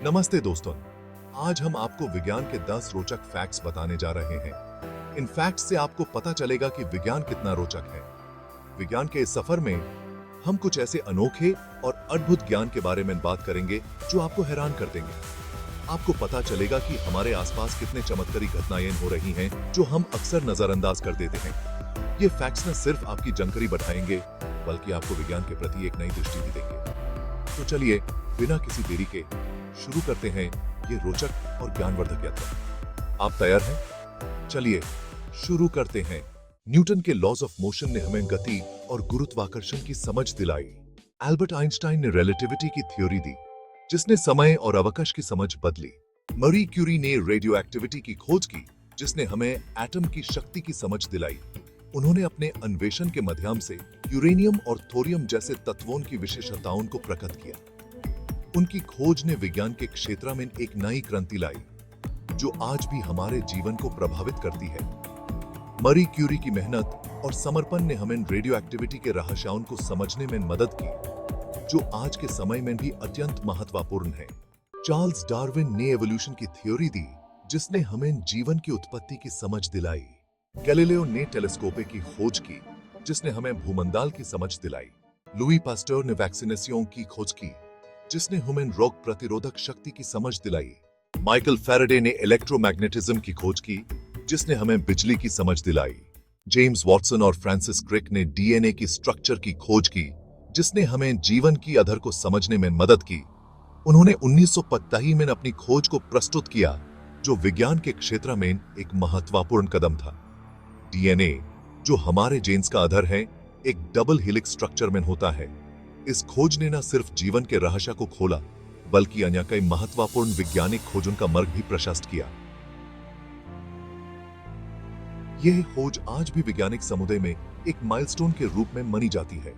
नमस्ते दोस्तों, आज हम आपको विज्ञान के 10 रोचक फैक्ट्स बताने जा रहे हैं। इन फैक्ट्स से आपको पता चलेगा कि विज्ञान कितना रोचक है। विज्ञान के इस सफर में हम कुछ ऐसे अनोखे और अद्भुत ज्ञान के बारे में बात करेंगे जो आपको हैरान कर देंगे। आपको पता चलेगा कि हमारे आसपास कितने चमत्कारी घटनाएं हो रही हैं जो हम अक्सर नजरअंदाज कर देते हैं। ये फैक्ट्स न सिर्फ आपकी जानकारी बढ़ाएंगे बल्कि आपको विज्ञान के प्रति एक नई दृष्टि भी देंगे। तो चलिए बिना किसी देरी के शुरू करते हैं ये रोचक और ज्ञानवर्धक यात्रा। आप तैयार हैं? चलिए शुरू करते हैं। न्यूटन के लॉज ऑफ मोशन ने हमें गति और गुरुत्वाकर्षण की समझ दिलाई। एल्बर्ट आइंस्टाइन ने रिलेटिविटी की थ्योरी दी जिसने समय और अवकाश की समझ बदली। मरी क्यूरी ने रेडियो एक्टिविटी की खोज की जिसने हमें एटम की शक्ति की समझ दिलाई। उन्होंने अपने अन्वेषण के माध्यम से यूरेनियम और थोरियम जैसे तत्वों की विशेषताओं को प्रकट किया। उनकी खोज ने विज्ञान के क्षेत्र में एक नई क्रांति लाई जो आज भी हमारे जीवन को प्रभावित करती है। मरी क्यूरी की मेहनत और समर्पण ने हमें रेडियो एक्टिविटी के रहस्यों को समझने में मदद की जो आज के समय में भी अत्यंत महत्वपूर्ण है। चार्ल्स डार्विन ने एवोल्यूशन की थ्योरी दी जिसने हमें जीवन की उत्पत्ति की समझ दिलाई। गैलीलियो ने टेलीस्कोप की खोज की जिसने हमें भूमंडल की समझ दिलाई। लुई पास्टर ने वैक्सीनेशन की खोज की जिसने हमें रोग प्रतिरोधक शक्ति की समझ दिलाई। माइकल फैराडे ने इलेक्ट्रोमैग्नेटिज्म की खोज की जिसने हमें बिजली की समझ दिलाई। जेम्स वॉटसन और फ्रांसिस क्रिक ने डीएनए की स्ट्रक्चर की खोज की जिसने हमें जीवन की आधार को समझने में मदद की। उन्होंने 1950 में अपनी खोज को प्रस्तुत किया जो विज्ञान के क्षेत्र में एक महत्वपूर्ण कदम था। डीएनए जो हमारे जीन्स का आधार है एक डबल हेलिक्स स्ट्रक्चर में होता है। इस खोज ने न सिर्फ जीवन के रहस्य को खोला बल्कि अन्य कई महत्वपूर्ण वैज्ञानिक खोजों का मार्ग भी प्रशस्त किया। यह खोज आज भी वैज्ञानिक समुदाय में एक माइलस्टोन के रूप में मानी जाती है।